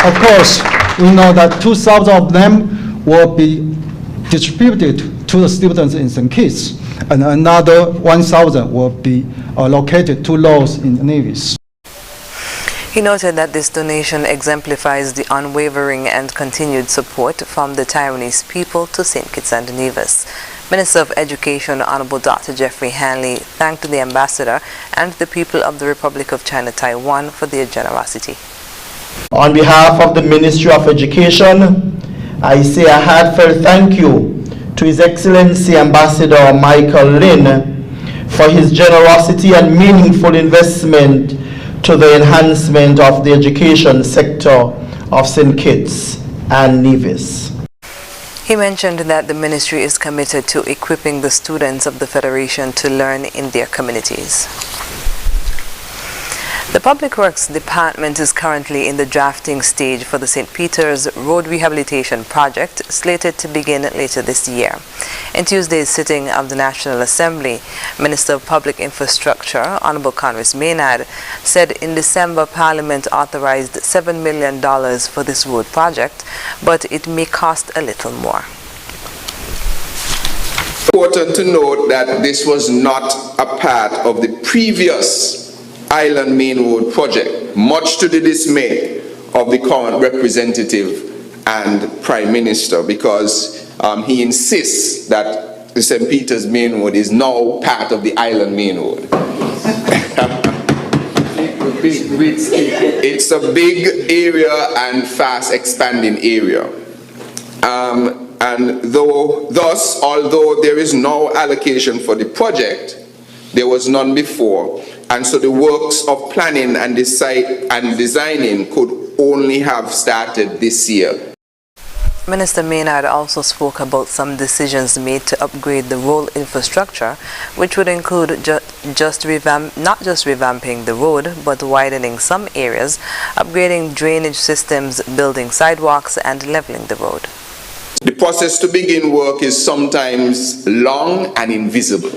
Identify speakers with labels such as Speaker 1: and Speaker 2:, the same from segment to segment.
Speaker 1: Of course, we know that 2,000 of them will be distributed to the students in St. Kitts, and another 1,000 will be allocated to those in the navies.
Speaker 2: He noted that this donation exemplifies the unwavering and continued support from the Taiwanese people to St. Kitts and Nevis. Minister of Education, Honorable Dr. Jeffrey Hanley, thanked the ambassador and the people of the Republic of China Taiwan for their generosity.
Speaker 3: On behalf of the Ministry of Education, I say a heartfelt thank you to His Excellency Ambassador Michael Lin for his generosity and meaningful investment to the enhancement of the education sector of St. Kitts and Nevis.
Speaker 2: He mentioned that the ministry is committed to equipping the students of the Federation to learn in their communities. The Public Works Department is currently in the drafting stage for the St. Peter's Road Rehabilitation Project, slated to begin later this year. In Tuesday's sitting of the National Assembly, Minister of Public Infrastructure, Honorable Congress Maynard, said in December Parliament authorized $7 million for this road project, but it may cost a little more.
Speaker 4: Important to note that this was not a part of the previous Island Main Road project, much to the dismay of the current representative and Prime Minister, because he insists that the St. Peter's Main Road is now part of the Island Main Road. It's a big area and fast expanding area. And although there is no allocation for the project, there was none before. And so the works of planning and designing could only have started this year.
Speaker 2: Minister Maynard also spoke about some decisions made to upgrade the road infrastructure, which would include not just revamping the road, but widening some areas, upgrading drainage systems, building sidewalks, and leveling the road.
Speaker 4: The process to begin work is sometimes long and invisible.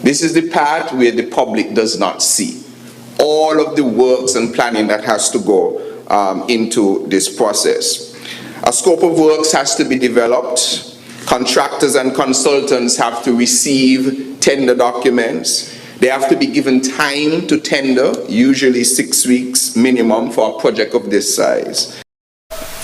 Speaker 4: This is the part where the public does not see all of the works and planning that has to go into this process. A scope of works has to be developed. Contractors and consultants have to receive tender documents. They have to be given time to tender, usually 6 weeks minimum for a project of this size.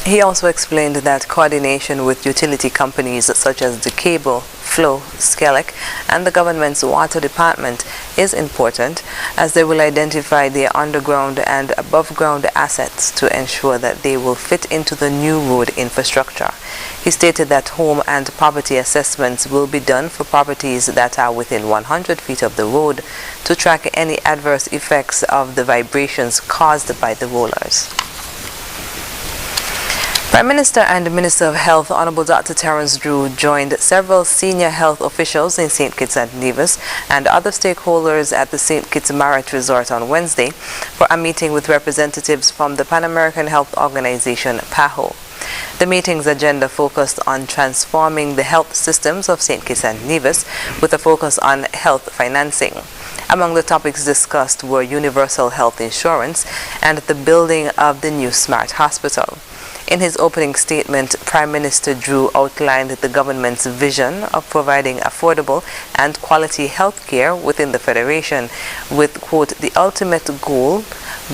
Speaker 2: He also explained that coordination with utility companies such as the Cable, Flow, Skelec, and the government's water department is important, as they will identify their underground and above-ground assets to ensure that they will fit into the new road infrastructure. He stated that home and property assessments will be done for properties that are within 100 feet of the road to track any adverse effects of the vibrations caused by the rollers. Prime Minister and Minister of Health, Honorable Dr. Terence Drew, joined several senior health officials in St. Kitts and Nevis and other stakeholders at the St. Kitts Marriott Resort on Wednesday for a meeting with representatives from the Pan American Health Organization, PAHO. The meeting's agenda focused on transforming the health systems of St. Kitts and Nevis with a focus on health financing. Among the topics discussed were universal health insurance and the building of the new smart hospital. In his opening statement, Prime Minister Drew outlined the government's vision of providing affordable and quality health care within the Federation, with, quote, the ultimate goal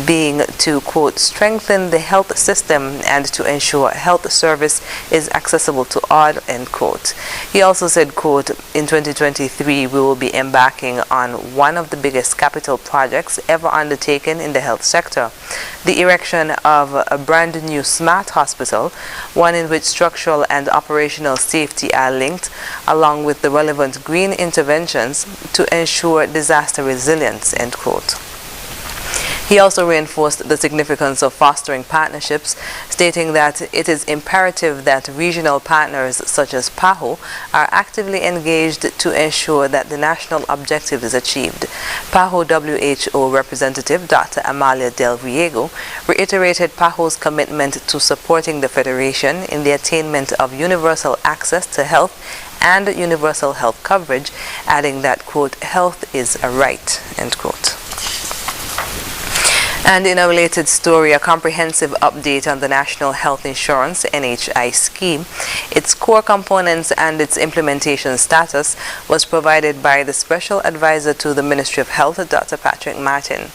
Speaker 2: being to, quote, strengthen the health system and to ensure health service is accessible to all, end quote. He also said, quote, in 2023 we will be embarking on one of the biggest capital projects ever undertaken in the health sector, the erection of a brand new smart hospital, one in which structural and operational safety are linked, along with the relevant green interventions to ensure disaster resilience, end quote. He also reinforced the significance of fostering partnerships, stating that it is imperative that regional partners such as PAHO are actively engaged to ensure that the national objective is achieved. PAHO WHO representative Dr. Amalia Del Riego reiterated PAHO's commitment to supporting the Federation in the attainment of universal access to health and universal health coverage, adding that, quote, health is a right, end quote. And in a related story, a comprehensive update on the National Health Insurance (NHI) scheme, its core components and its implementation status was provided by the Special Advisor to the Ministry of Health, Dr. Patrick Martin.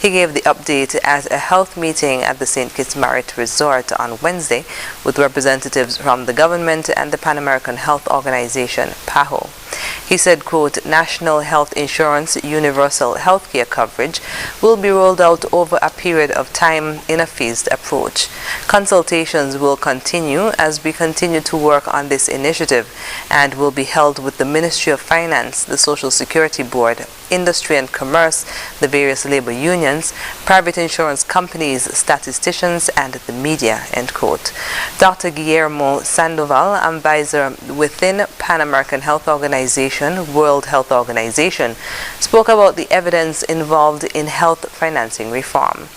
Speaker 2: He gave the update at a health meeting at the St. Kitts Marriott Resort on Wednesday with representatives from the government and the Pan American Health Organization, PAHO. He said, quote, National Health Insurance Universal Healthcare coverage will be rolled out over a period of time in a phased approach. Consultations will continue as we continue to work on this initiative and will be held with the Ministry of Finance, the Social Security Board, Industry and Commerce, the various labor unions, private insurance companies, statisticians, and the media, end quote. Dr. Guillermo Sandoval, advisor within Pan American Health Organization, World Health Organization, spoke about the evidence involved in health financing reform.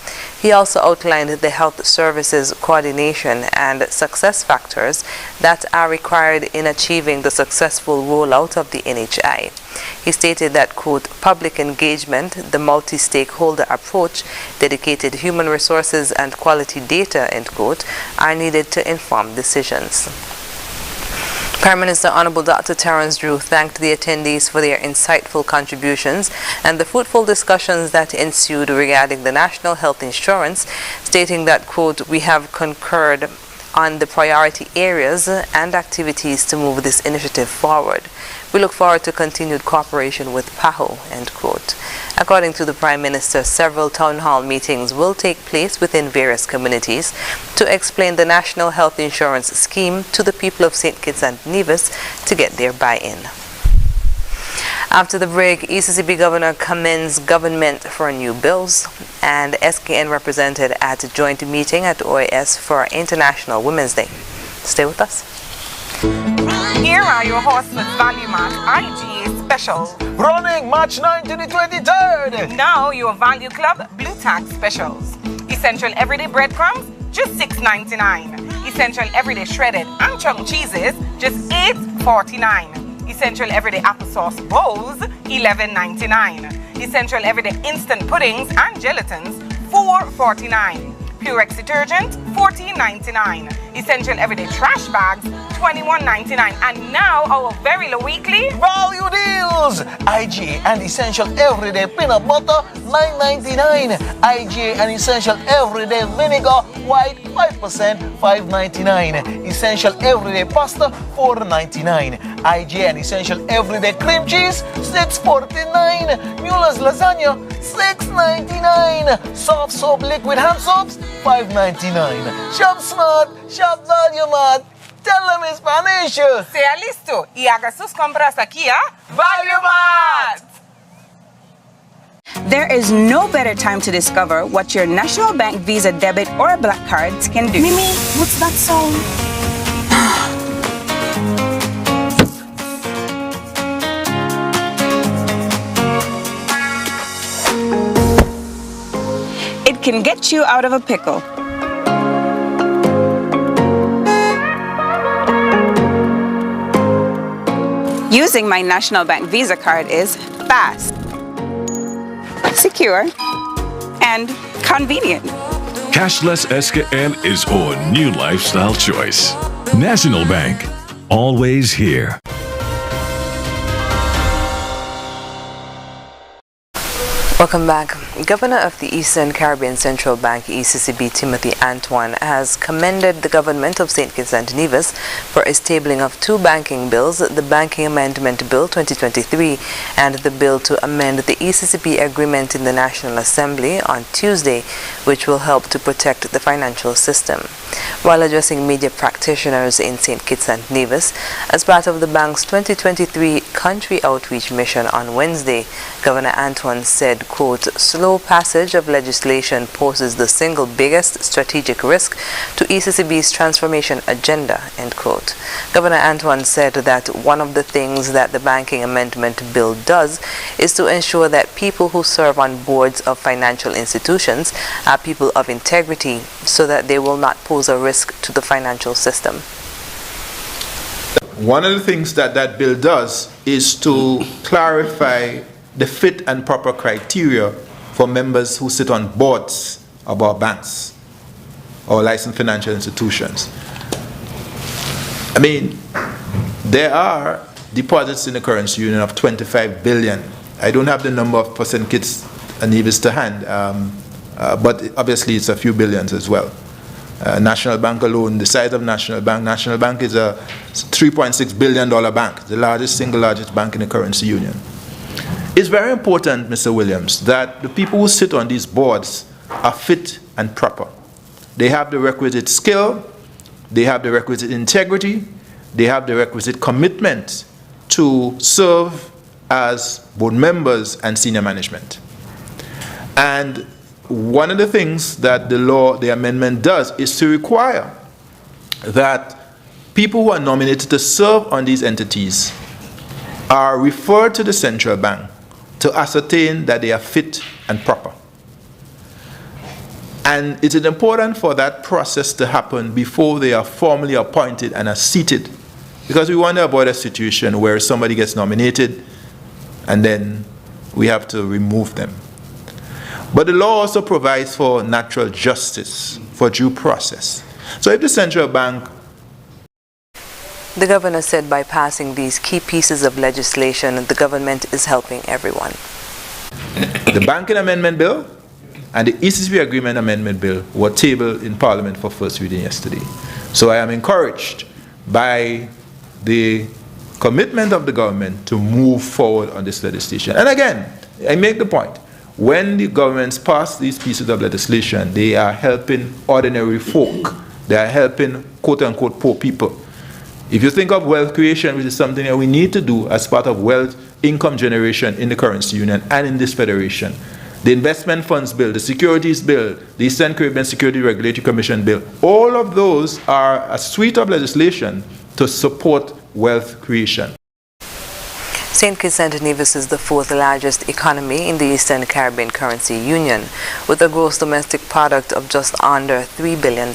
Speaker 2: He also outlined the health services coordination and success factors that are required in achieving the successful rollout of the NHI. He stated that, quote, public engagement, the multi-stakeholder approach, dedicated human resources and quality data, end quote, are needed to inform decisions. Prime Minister Honorable Dr. Terence Drew thanked the attendees for their insightful contributions and the fruitful discussions that ensued regarding the national health insurance, stating that, quote, we have concurred on the priority areas and activities to move this initiative forward. We look forward to continued cooperation with PAHO, end quote. According to the Prime Minister, several town hall meetings will take place within various communities to explain the National Health Insurance Scheme to the people of St. Kitts and Nevis to get their buy-in. After the break, ECCB Governor commends government for new bills, and SKN represented at a joint meeting at OAS for International Women's Day. Stay with us.
Speaker 5: Here are your Horseman's Value Match IGA specials.
Speaker 6: Running March 9 to the 23rd.
Speaker 5: Now your Value Club Blue Tag specials. Essential everyday breadcrumbs, just $6.99. Essential everyday shredded and chunk cheeses, just $8.49. Essential everyday applesauce bowls, $11.99. Essential everyday instant puddings and gelatins, $4.49. Purex detergent, $14.99. Essential everyday trash bags, $21.99. And now our very low weekly
Speaker 6: value deals. IGA and essential everyday peanut butter, $9.99. IGA and essential everyday vinegar, white 5%, $5.99. Essential everyday pasta, $4.99. IGA and essential everyday cream cheese, $6.49. Mueller's lasagna, $6.99. Soft soap liquid hand soaps, $5.99. Shop smart, shop value mart. Tell them in Spanish.
Speaker 5: sea listo y haga sus compras aquí a Value Mart.
Speaker 7: There is no better time to discover what your National Bank Visa debit or black cards can do.
Speaker 8: Mimi, what's that song?
Speaker 7: It can get you out of a pickle. Using my National Bank Visa card is fast, secure, and convenient.
Speaker 9: Cashless SKN is our new lifestyle choice. National Bank, always here.
Speaker 2: Welcome back. Governor of the Eastern Caribbean Central Bank, ECCB, Timothy Antoine, has commended the government of St. Kitts and Nevis for its tabling of two banking bills, the Banking Amendment Bill 2023 and the bill to amend the ECCB agreement in the National Assembly on Tuesday, which will help to protect the financial system. While addressing media practitioners in St. Kitts and Nevis as part of the bank's 2023 country outreach mission on Wednesday, Governor Antoine said, quote, slow passage of legislation poses the single biggest strategic risk to ECCB's transformation agenda, end quote. Governor Antoine said that one of the things that the Banking Amendment Bill does is to ensure that people who serve on boards of financial institutions are people of integrity so that they will not pose a risk to the financial system.
Speaker 10: One of the things that that bill does is to clarify the fit and proper criteria for members who sit on boards about banks or licensed financial institutions. I mean, there are deposits in the currency union of 25 billion. I don't have the number for St. Kitts and Nevis to hand, but obviously it's a few billions as well. National Bank alone, the size of National Bank is a $3.6 billion bank, the single largest bank in the currency union. It's very important, Mr. Williams, that the people who sit on these boards are fit and proper. They have the requisite skill, they have the requisite integrity, they have the requisite commitment to serve as board members and senior management. And one of the things that the amendment does is to require that people who are nominated to serve on these entities are referred to the central bank to ascertain that they are fit and proper. And it is important for that process to happen before they are formally appointed and are seated, because we want to avoid a situation where somebody gets nominated and then we have to remove them. But the law also provides for natural justice, for due process. So if the central bank...
Speaker 2: The governor said by passing these key pieces of legislation, the government is helping everyone.
Speaker 10: The Banking Amendment Bill and the ECCP Agreement Amendment Bill were tabled in Parliament for first reading yesterday. So I am encouraged by the commitment of the government to move forward on this legislation. And again, I make the point, when the governments pass these pieces of legislation, they are helping ordinary folk. They are helping quote-unquote poor people. If you think of wealth creation, which is something that we need to do as part of wealth income generation in the currency union and in this federation, the investment funds bill, the securities bill, the Eastern Caribbean Security Regulatory Commission bill, all of those are a suite of legislation to support wealth creation.
Speaker 2: St. Kitts and Nevis is the fourth largest economy in the Eastern Caribbean Currency Union, with a gross domestic product of just under $3 billion.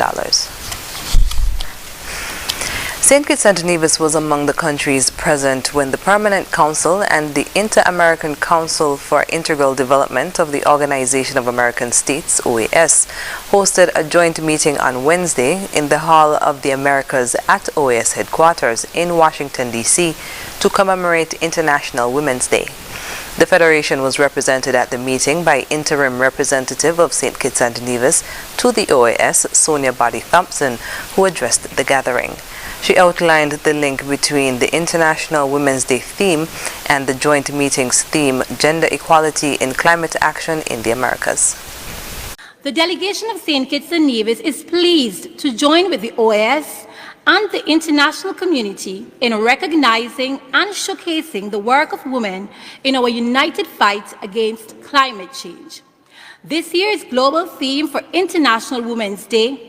Speaker 2: St. Kitts and Nevis was among the countries present when the Permanent Council and the Inter-American Council for Integral Development of the Organization of American States, OAS, hosted a joint meeting on Wednesday in the Hall of the Americas at OAS headquarters in Washington, D.C. to commemorate International Women's Day. The Federation was represented at the meeting by interim representative of St. Kitts and Nevis to the OAS, Sonia Boddy Thompson, who addressed the gathering. She outlined the link between the International Women's Day theme and the joint meeting's theme, Gender Equality in Climate Action in the Americas.
Speaker 8: The delegation of St. Kitts and Nevis is pleased to join with the OAS and the international community in recognizing and showcasing the work of women in our united fight against climate change. This year's global theme for International Women's Day,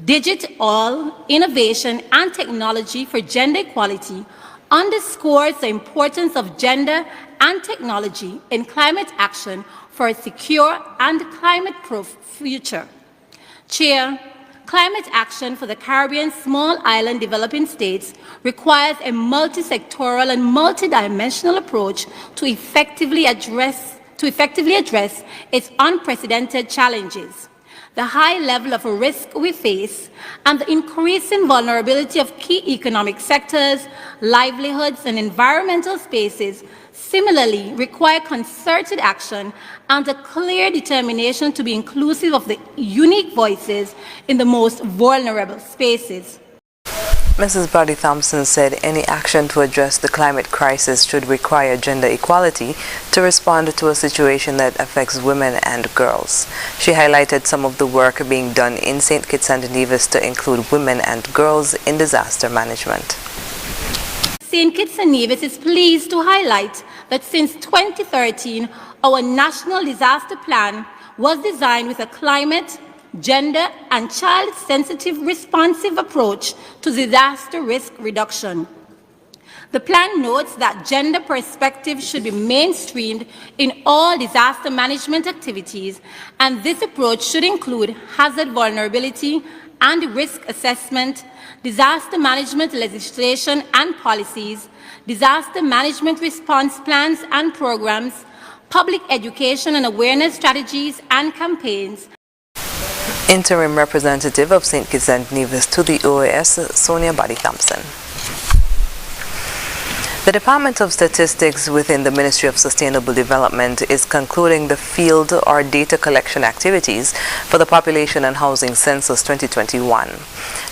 Speaker 8: Digital Innovation and Technology for Gender Equality, underscores the importance of gender and technology in climate action for a secure and climate-proof future. Chair, climate action for the Caribbean small island developing states requires a multi-sectoral and multidimensional approach to effectively address its unprecedented challenges. The high level of risk we face and the increasing vulnerability of key economic sectors, livelihoods, and environmental spaces similarly require concerted action and a clear determination to be inclusive of the unique voices in the most vulnerable spaces.
Speaker 2: Mrs. Boddy Thompson said any action to address the climate crisis should require gender equality to respond to a situation that affects women and girls. She highlighted some of the work being done in St. Kitts and Nevis to include women and girls in disaster management.
Speaker 8: St. Kitts and Nevis is pleased to highlight that since 2013, our National Disaster Plan was designed with a climate, gender, and child-sensitive responsive approach to disaster risk reduction. The plan notes that gender perspective should be mainstreamed in all disaster management activities, and this approach should include hazard vulnerability and risk assessment, disaster management legislation and policies, disaster management response plans and programs, public education and awareness strategies and campaigns,
Speaker 2: Interim representative of St. Kitts and Nevis to the OAS, Sonia Buddy Thompson. The Department of Statistics within the Ministry of Sustainable Development is concluding the field or data collection activities for the Population and Housing Census 2021.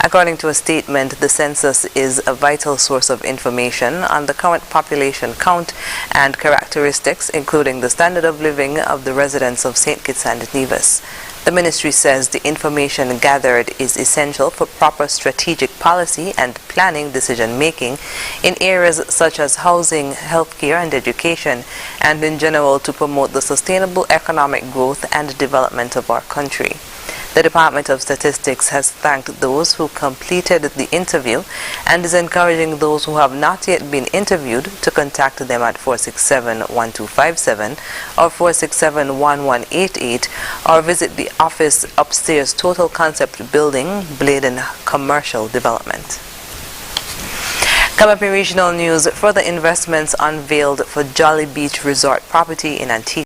Speaker 2: According to a statement, the census is a vital source of information on the current population count and characteristics, including the standard of living of the residents of St. Kitts and Nevis. The ministry says the information gathered is essential for proper strategic policy and planning decision-making in areas such as housing, healthcare, and education, and in general to promote the sustainable economic growth and development of our country. The Department of Statistics has thanked those who completed the interview and is encouraging those who have not yet been interviewed to contact them at 467-1257 or 467-1188 or visit the office upstairs Total Concept Building, Bladen Commercial Development. Coming up in regional news, further investments unveiled for Jolly Beach Resort property in Antigua.